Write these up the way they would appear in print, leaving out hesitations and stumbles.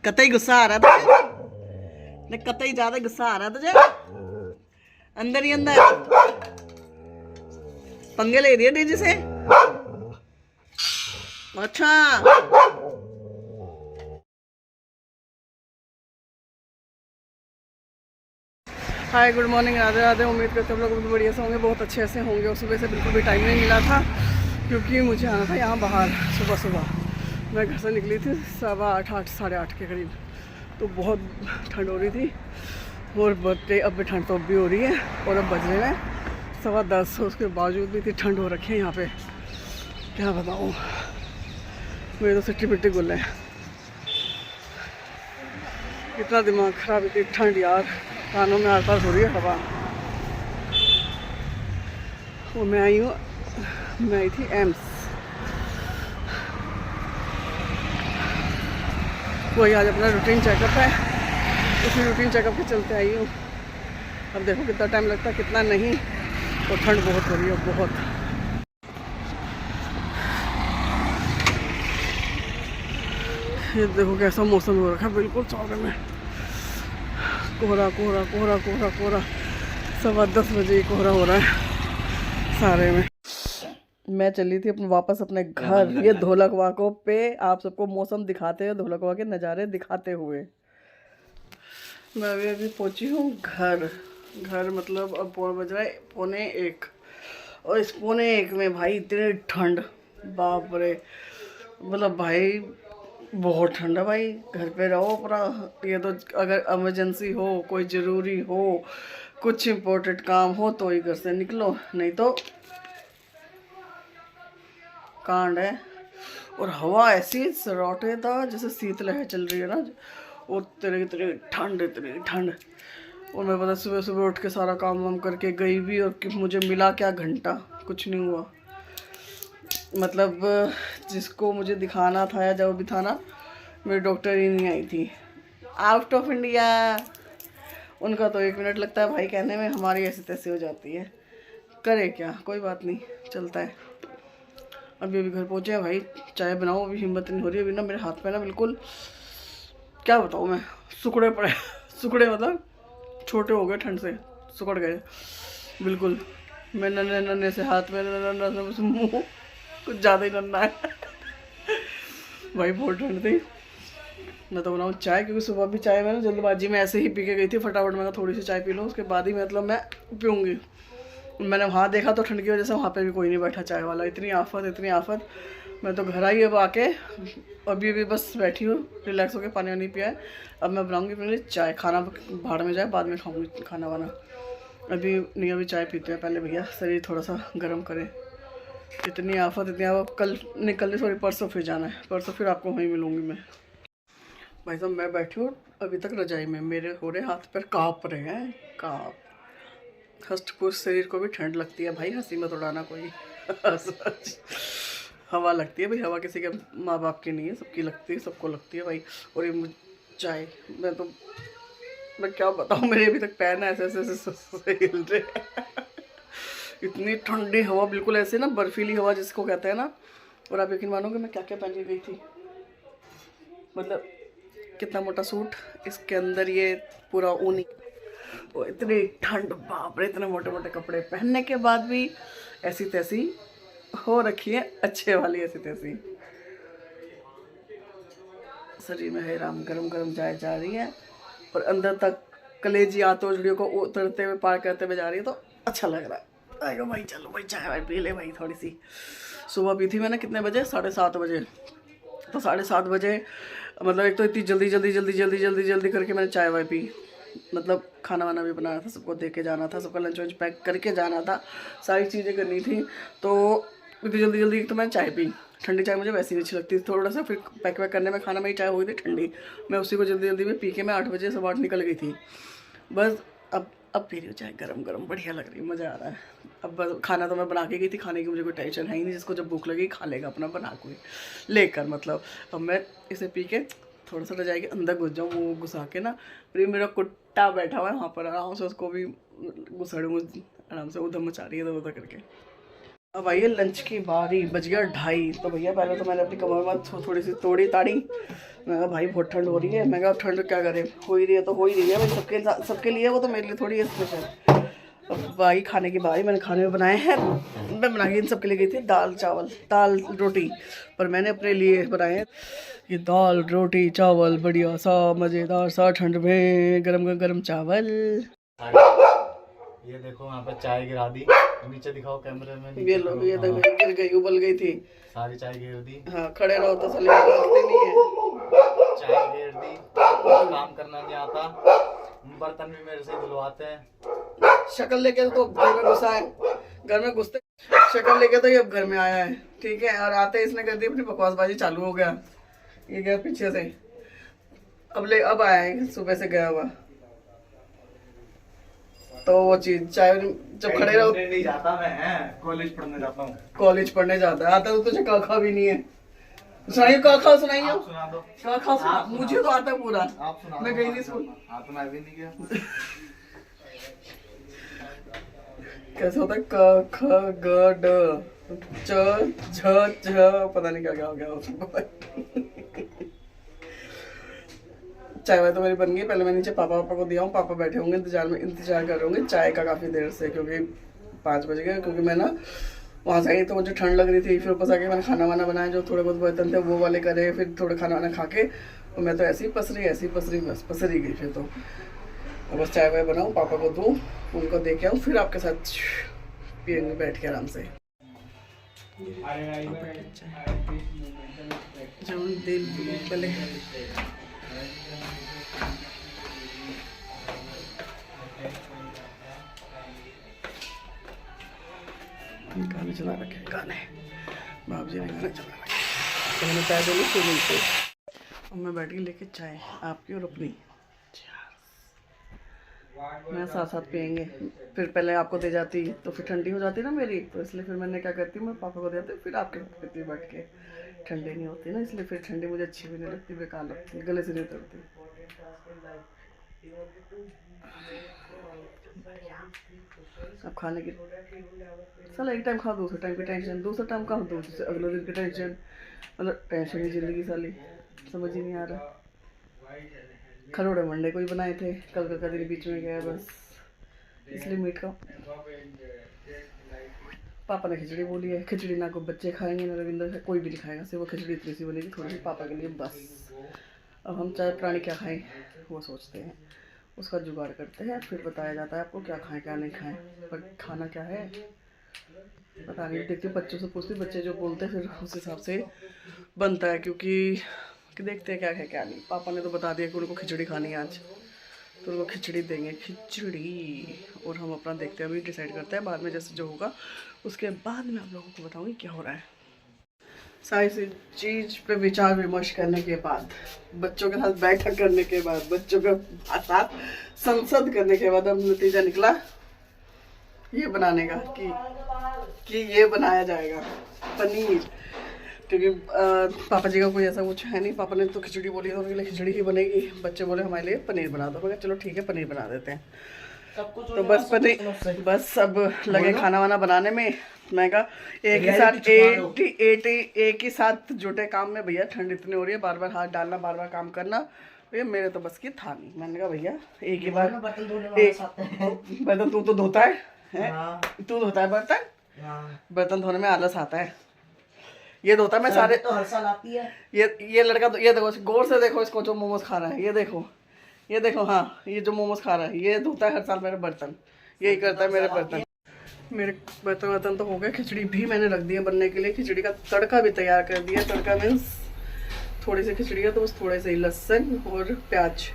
कतई गुस्सा आ रहा था तुझे, कतई ज्यादा गुस्सा आ रहा तुझे, अंदर ही अंदर पंगे ले रही है डीजी से। अच्छा hi good morning, Radhe Radhe. उम्मीद करते हैं हम लोग बहुत बढ़िया से होंगे, बहुत अच्छे से होंगे। और सुबह से बिल्कुल भी टाइम नहीं मिला था क्योंकि मुझे आना था यहाँ बाहर। सुबह सुबह मैं घर से निकली थी 8:15 साढ़े 8 के करीब, तो बहुत ठंड हो रही थी। और बच्चे अब भी ठंड तो अब भी हो रही है, और अब बज रहे हैं 10:15। उसके बावजूद भी इतनी ठंड हो रखी है यहाँ पे, क्या बताऊँ। मेरे तो सिट्टी पिट्टी गुल है, इतना दिमाग ख़राब, इतनी ठंड यार, कानों में आर पार हो रही है हवा। वो मैं आई थी एम्स, वही आज अपना रूटीन चेकअप है, उसी रूटीन चेकअप के चलते आई हूँ। अब देखो कितना टाइम लगता है, कितना नहीं। और ठंड बहुत हो रही है, बहुत। ये देखो कैसा मौसम हो रखा है, बिल्कुल सारे में कोहरा कोहरा कोहरा कोहरा कोहरा। 10:15 बजे कोहरा हो रहा है सारे में। मैं चली थी वापस अपने घर, ये ढोलक वाकों पे आप सबको मौसम दिखाते हुए, ढोलक वाके नज़ारे दिखाते हुए मैं अभी पहुंची हूँ घर मतलब अब बज रहा है 1:45। और इस 1:45 में भाई इतनी ठंड, बाप रे। मतलब भाई बहुत ठंड है भाई, घर पे रहो पूरा। ये तो अगर इमरजेंसी हो, कोई ज़रूरी हो, कुछ इम्पोर्टेंट काम हो तो ही घर से निकलो, नहीं तो कांड है। और हवा ऐसी सराटे था जैसे शीतलहर चल रही है ना, और इतनी ठंड, इतनी ठंड। और मैं पता सुबह सुबह उठ के सारा काम वाम करके गई भी, और कि मुझे मिला क्या, घंटा कुछ नहीं हुआ। मतलब जिसको मुझे दिखाना था या जो भी था ना, मेरी डॉक्टर ही नहीं आई थी, आउट ऑफ इंडिया। उनका तो 1 मिनट लगता है भाई कहने में, हमारी ऐसी तैसी हो जाती है। करे क्या, कोई बात नहीं, चलता है। अभी घर पहुँचे हैं भाई, चाय बनाओ, अभी हिम्मत नहीं हो रही। अभी ना मेरे हाथ पे ना बिल्कुल, क्या बताऊँ मैं, सुखड़े पड़े सुखड़े मतलब छोटे हो गए, ठंड से सुखड़ गए बिल्कुल। मैं नन्हे नन्हे से हाथ में, नन्हा मुँह, कुछ ज़्यादा ही नन्हा है भाई, बहुत ठंड थी। मैं तो बनाऊँ चाय, क्योंकि सुबह भी चाय मैंने जल्दबाजी में ऐसे ही पी के गई थी फटाफट। मैंने थोड़ी सी चाय पी लूँ, उसके बाद ही मतलब मैं पीऊँगी। मैंने वहाँ देखा तो ठंड की वजह से वहाँ पे भी कोई नहीं बैठा चाय वाला। इतनी आफत, इतनी आफत। मैं तो घर आई अब आके, अभी बस बैठी हूँ रिलैक्स होकर, पानी वानी पिया है। अब मैं बनाऊँगी अपने लिए चाय, खाना भाड़ में जाए, बाद में खाऊँगी खाना वाना। अभी नहीं, अभी चाय पीते हैं पहले भैया, शरीर थोड़ा सा गर्म करें। इतनी आफत, इतनी आफत। कल निकलने, सॉरी परसों फिर जाना है, परसों फिर आपको वहीं मिलूँगी मैं। भाई साहब मैं बैठी हूँ अभी तक रजाई में, मेरे हो रहे हाथ पैर काँप रहे हैं, काँप। हष्ट पुष्ट शरीर को भी ठंड लगती है भाई, हंसी मत उड़ाना कोई हवा लगती है भाई, हवा किसी के माँ बाप की नहीं है, सबकी लगती है, सबको लगती है भाई। और ये चाय, मैं क्या बताऊँ, मेरे अभी तक पैर ना ऐसे ऐसे ऐसे हिल रहे इतनी ठंडी हवा, बिल्कुल ऐसे ना बर्फीली हवा जिसको कहते हैं ना। और आप यकीन मानोगे मैं क्या क्या पहन के गई थी, मतलब कितना मोटा सूट, इसके अंदर ये पूरा ऊनी, वो इतनी ठंड, बाप रे। इतने मोटे मोटे कपड़े पहनने के बाद भी ऐसी तैसी हो रखी है, अच्छे वाली ऐसी तैसी। शरीर में है राम, गरम गरम जाए जा रही है, और अंदर तक कलेजी आतोजड़ियों को उतरते हुए पार करते हुए जा रही है, तो अच्छा लग रहा है। आएगा भाई, चलो भाई चाय भाई पी ले भाई थोड़ी सी। सुबह पी थी मैंने कितने बजे, 7:30 बजे। तो 7:30 बजे मतलब एक तो इतनी जल्दी जल्दी जल्दी जल्दी जल्दी जल्दी करके मैंने चाय वाय पी। मतलब खाना वाना भी बनाना था, सबको दे के जाना था, सबका लंच वंच पैक करके जाना था, सारी चीज़ें करनी थी। तो इतनी जल्दी जल्दी तो मैंने चाय पी। ठंडी चाय मुझे वैसे ही अच्छी लगती थी, थोड़ा सा फिर पैक वैक करने में खाना मेरी चाय हो गई थी ठंडी। मैं उसी को जल्दी जल्दी में पी के मैं 8 बजे 8:15 निकल गई थी बस। अब पी रही हूँ चाय, गरम गरम, बढ़िया लग रही है, मज़ा आ रहा है। अब बस खाना तो मैं बना के गई थी, खाने की मुझे कोई टेंशन है ही नहीं, जिसको जब भूख लगी खा लेगा अपना बना के लेकर। मतलब अब मैं इसे पी के थोड़ा सा रजाई के अंदर घुस जाऊँ, वो घुसा के ना, फिर मेरा कुत्ता बैठा हुआ है वहाँ पर, आराम से उसको भी घुसाड़ूँ, आराम से उधम मचा रही है इधर उधर करके। अब आइए लंच की बारी, बज गया 2:30। तो भैया पहले तो मैंने अपनी कमर में थोड़ी सी तोड़ी ताड़ी। मैं कहा भाई बहुत ठंड हो रही है। मैं कहा ठंड क्या करे, हो ही रही है तो हो ही रही है भाई, सबके लिए, वो तो मेरे लिए थोड़ी है स्पेशल। अब भाई खाने की बारी, मैंने खाने में बनाए हैं, मैं बना के इन सबके लिए गई थी दाल चावल, दाल रोटी, पर मैंने अपने लिए बनाए हैं ये दाल रोटी चावल, बढ़िया सा मज़ेदार सा, ठंड में गरम गरम चावल। ये देखो यहाँ पे चाय गिरा दी, नीचे दिखाओ कैमरे में, ये लो, ये देखो गिर गई, उबल गई थी, सारी चाय गिर दी। हाँ खड़े रहो तो साले उबलते नहीं है। चाय गिर दी, काम करना नहीं आता, बर्तन भी मेरे से धुलवाते हैं। शक्ल लेके तो घर में घुसा है, घर में घुसते शक्ल लेके तो ये अब घर में आया है, ठीक है, और आते इसने कर दी अपनी बकवासबाजी, चालू हो गया, ये गया पीछे से, अब आया है सुबह से गया हुआ। तो वो चीज चाहे जब खड़े रहो, नहीं जाता मैं, कॉलेज पढ़ने जाता हूँ। कॉलेज पढ़ने जाता है, आता तो तुझे काखा भी नहीं है। सुनाइए काखा, सुनाइए सुना दो काखा, सुना, मुझे तो आता है पूरा, आप सुना। मैं गई नहीं स्कूल। हाँ तो मैं भी नहीं गया। कैसे होता है, क ख ग ड च झ झ, पता नहीं क्या क्या हो गया उसको। चाय वाय तो मेरी बन गई, पहले मैं नीचे पापा को दिया हूँ, पापा बैठे होंगे इंतजार कर रहे होंगे चाय का काफ़ी देर से, क्योंकि 5 बज गए, क्योंकि मैं ना वहाँ से आई तो मुझे ठंड लग रही थी, फिर ऊपर आके मैंने खाना वाना बनाया, जो थोड़े बहुत बर्तन थे वो वाले करे, फिर थोड़ा खाना वाना खा के, और मैं तो ऐसे ही पसरी बस पसरी गई फिर तो। और बस चाय वाय बनाऊँ, पापा को दूँ, उनको दे के आऊँ, फिर आपके साथ पियेंगे बैठ के आराम से। पहले गाने चला रखे, गाने बाप जी ने गाने चला रखे, तो मैंने चाय देनी शुरू से, और मैं बैठ के लेके चाय आपकी और अपनी, मैं साथ साथ पियेंगे। फिर पहले आपको दे जाती तो फिर ठंडी हो जाती ना मेरी, तो इसलिए फिर मैंने क्या करती हूँ, मैं पापा को देती फिर आपके साथ पीती हूँ बैठ के, ठंडी नहीं होती ना, इसलिए फिर ठंडी मुझे अच्छी भी नहीं लगती, बेकार लगती, गले से नहीं उतरती। अब खाने की साला एक टाइम खाओ, दूसरे टाइम की टेंशन, दूसरा टाइम खाओ दूसरे अगले दिन की टेंशन, मतलब टेंशन ही जिंदगी साली, समझ ही नहीं आ रहा। खरोड़े मंडे को ही बनाए थे, कल का दिन बीच में गया बस, इसलिए मीट का। पापा ने खिचड़ी बोली है, खिचड़ी ना को बच्चे खाएंगे ना रविंद्र, कोई भी नहीं खाएगा, सिर्फ वो खिचड़ी इतनी सी बनेगी थोड़ी सी पापा के लिए बस। अब हम चाहे प्राणी क्या खाएं वो सोचते हैं, उसका जुगाड़ करते हैं, फिर बताया जाता है आपको क्या खाएं क्या नहीं खाएं, पर खाना क्या है पता नहीं। देखते बच्चों से पूछते, बच्चे जो बोलते हैं फिर उस हिसाब से बनता है, क्योंकि देखते हैं क्या है क्या नहीं। पापा ने तो बता दिया कि उनको खिचड़ी खानी है आज, तो उनको खिचड़ी देंगे, खिचड़ी, और हम अपना देखते हैं, अभी डिसाइड करते हैं, बाद में जैसे जो होगा उसके बाद में आप लोगों को बताऊंगी क्या हो रहा है। सारी सी चीज़ पे विचार विमर्श करने के बाद, बच्चों के साथ बैठक करने के बाद, बच्चों के साथ संसद करने के बाद अब नतीजा निकला ये बनाने का कि ये बनाया जाएगा पनीर, क्योंकि पापा जी का कोई ऐसा कुछ है नहीं, पापा ने तो खिचड़ी बोली तो उनके लिए खिचड़ी ही बनेगी, बच्चे बोले हमारे लिए पनीर बना दो, मैं चलो ठीक है पनीर बना देते हैं। तो बस पनीर, बस अब लगे खाना वाना बनाने में। मैं कहा एक ही साथ जुटे काम में, भैया ठंड इतनी हो रही है, बार बार हाथ डालना, बार बार काम करना, भैया मेरे तो बस की था नहीं। मैंने कहा भैया एक ही बार, बर्तन तू तो धोता है, तू धोता है बर्तन धोने में आलस आता है, ये धोता मैं सारे तो हर साल आती है। ये लड़का तो ये देखो गौर से देखो इसको, जो मोमोज खा रहा है ये देखो हाँ, ये जो मोमोज खा रहा है ये धोता है हर साल मेरे बर्तन, यही करता है मेरे बर्तन। मेरे बर्तन तो हो गए, खिचड़ी भी मैंने रख दी है बनने के लिए, खिचड़ी का तड़का भी तैयार कर दिया। तड़का मीन्स थोड़ी सी खिचड़ी है तो बस थोड़े से ही लहसुन और प्याज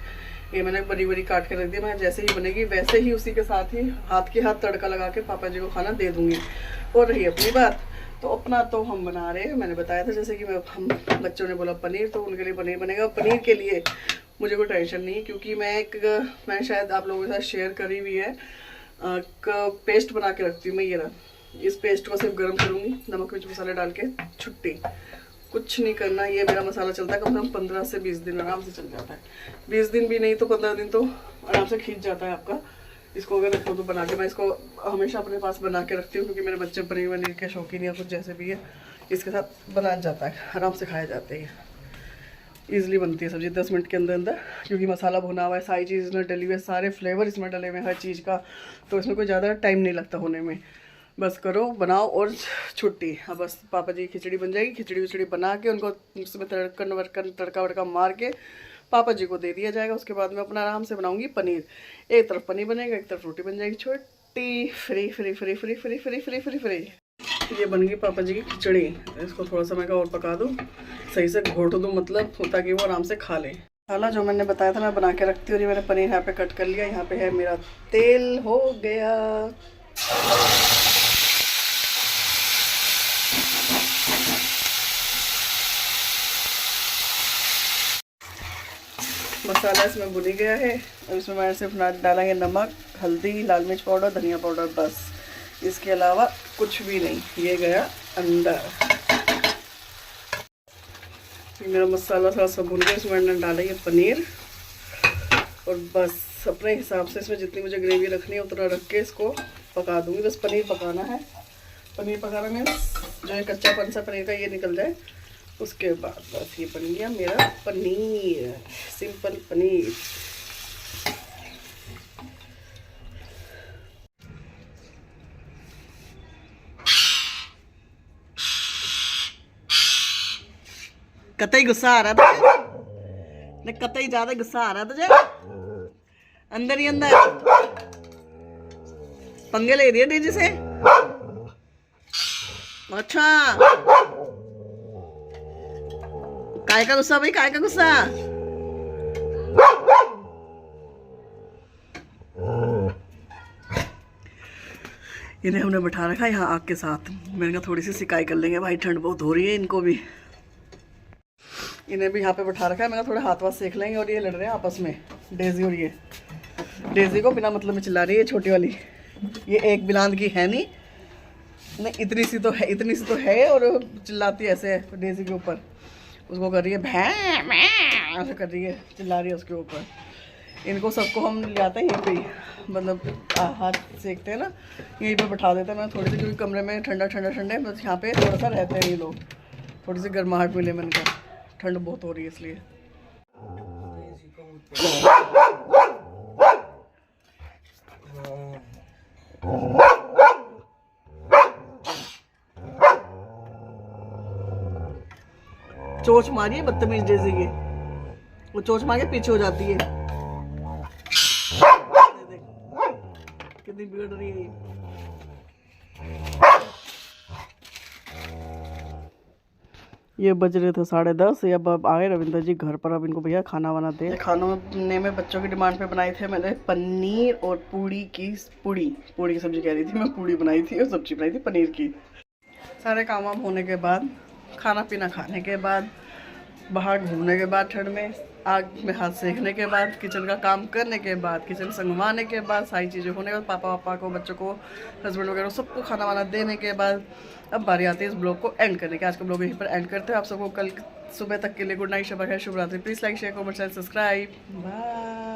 ये मैंने बड़ी बड़ी काट के रख दिया। मैं जैसे ही बनेगी वैसे ही उसी के साथ ही हाथ के हाथ तड़का लगा के पापा जी को खाना दे दूँगी। और रही अपनी बात, तो अपना तो हम बना रहे हैं, मैंने बताया था जैसे कि हम बच्चों ने बोला पनीर, तो उनके लिए पनीर बनेगा। पनीर के लिए मुझे कोई टेंशन नहीं, क्योंकि मैं शायद आप लोगों के साथ शेयर करी हुई है, पेस्ट बना के रखती हूँ मैं। ये रहा, इस पेस्ट को सिर्फ गर्म करूँगी, नमक मिर्च मसाले डाल के, छुट्टी, कुछ नहीं करना। ये मेरा मसाला चलता है कम से कम 15 से 20 दिन आराम से चल जाता है, 20 दिन भी नहीं तो 15 दिन तो आराम से खींच जाता है आपका। इसको अगर रखो तो बना के, मैं इसको हमेशा अपने पास बना के रखती हूँ क्योंकि मेरे बच्चे पनीर वनीर के शौकीन या कुछ जैसे भी है, इसके साथ बना जाता है, आराम से खाए जाते हैं। ईजिली बनती है सब्ज़ी 10 मिनट के अंदर अंदर, क्योंकि मसाला भुना हुआ है, सारी चीज़ इसमें डली हुई है, सारे फ्लेवर इसमें डले हुए हैं हर चीज़ का, तो इसमें कोई ज़्यादा टाइम नहीं लगता होने में। बस करो, बनाओ और छुट्टी। अब बस पापा जी की खिचड़ी बन जाएगी, खिचड़ी विचड़ी बना के उनको उसमें तड़का वड़का मार के पापा जी को दे दिया जाएगा। उसके बाद मैं अपना आराम से बनाऊंगी पनीर। एक तरफ पनीर बनेगा, एक तरफ रोटी बन जाएगी छोटी, free free free free free free free free free. ये बन गई पापा जी की खिचड़ी। इसको थोड़ा सा मैं और पका दूँ, सही से घोट दूँ, मतलब ताकि वो आराम से खा लें। मसाला जो मैंने बताया था मैं बना के रखती हूँ। ये मैंने पनीर यहाँ पे कट कर लिया, यहाँ पे है मेरा तेल हो गया। मसाला इसमें भुन गया है। और इसमें मैंने सिर्फ डालेंगे नमक, हल्दी, लाल मिर्च पाउडर, धनिया पाउडर, बस। इसके अलावा कुछ भी नहीं। ये गया अंदर। मेरा मसाला थोड़ा सा भुन गया, इसमें मैंने डाला ये पनीर, और बस अपने हिसाब से इसमें जितनी मुझे ग्रेवी रखनी है उतना रख के इसको पका दूंगी। बस पनीर पकाना है। पनीर पकाना में जो है कच्चापन सा पनीर का ये निकल जाए, उसके बाद बस ये बन गया मेरा पनीर, सिंपल पनीर। कतई गुस्सा आ रहा था, कतई ज्यादा गुस्सा आ रहा तुझे, अंदर ही अंदर पंगे ले रही है डीजी से। अच्छा, काय का गुस्सा भाई, काय का गुस्सा? इन्हें हमने बैठा रखा है यहाँ आग के साथ। मैंने कहा थोड़ी सी सिकाई कर लेंगे भाई, ठंड बहुत हो रही है इनको भी। इन्हें भी यहाँ पे बैठा रखा है। मैंने थोड़े हाथ वाथ सेक लेंगे। और ये लड़ रहे हैं आपस में, डेजी और ये। डेजी को बिना मतलब में चिल्ला रही है छोटी वाली। ये एक बिलांद की है नहीं, इतनी सी तो है, इतनी सी तो है, और चिल्लाती है ऐसे डेजी के ऊपर। उसको कर रही है भैं भैं, ऐसे कर रही है, चिल्ला रही है उसके ऊपर। इनको सबको हम ले आते हैं यहीं पे, मतलब हाथ सेकते हैं ना, यहीं पे बैठा देते हैं। मैं थोड़ी सी, क्योंकि कमरे में ठंडा ठंडा ठंडे, बस यहाँ पे थोड़ा सा रहते हैं ये लोग, थोड़ी सी गर्माहट मिले। मैंने कहा ठंड बहुत हो रही है इसलिए। चोच मारिए बदतमीज डेज़ी की, वो चोच मार के पीछे हो जाती है। कितनी बिगड़ रही है। ये बज रहे थे 10:30। अब आए रविंदर जी घर पर। अब इनको भैया खाना वाना दे। खाने में बच्चों की डिमांड पे बनाए थे मैंने पनीर और पूड़ी की सब्जी कह रही थी मैं, पूड़ी बनाई थी और सब्जी बनाई थी पनीर की। सारे काम वाम होने के बाद, खाना पीना खाने के बाद, बाहर घूमने के बाद, ठंड में आग में हाथ सेकने के बाद, किचन का काम करने के बाद, किचन संगवाने के बाद, सारी चीज़ें होने के बाद, पापा को, बच्चों को, हस्बैंड वगैरह सबको खाना वाना देने के बाद, अब बारी आती है इस ब्लॉग को एंड करने की। आज का ब्लॉग यहीं पर एंड करते हैं। आप सबको कल सुबह तक के लिए गुड नाइट, शुभ रात्रि। Please like, share, comment, subscribe. Bye.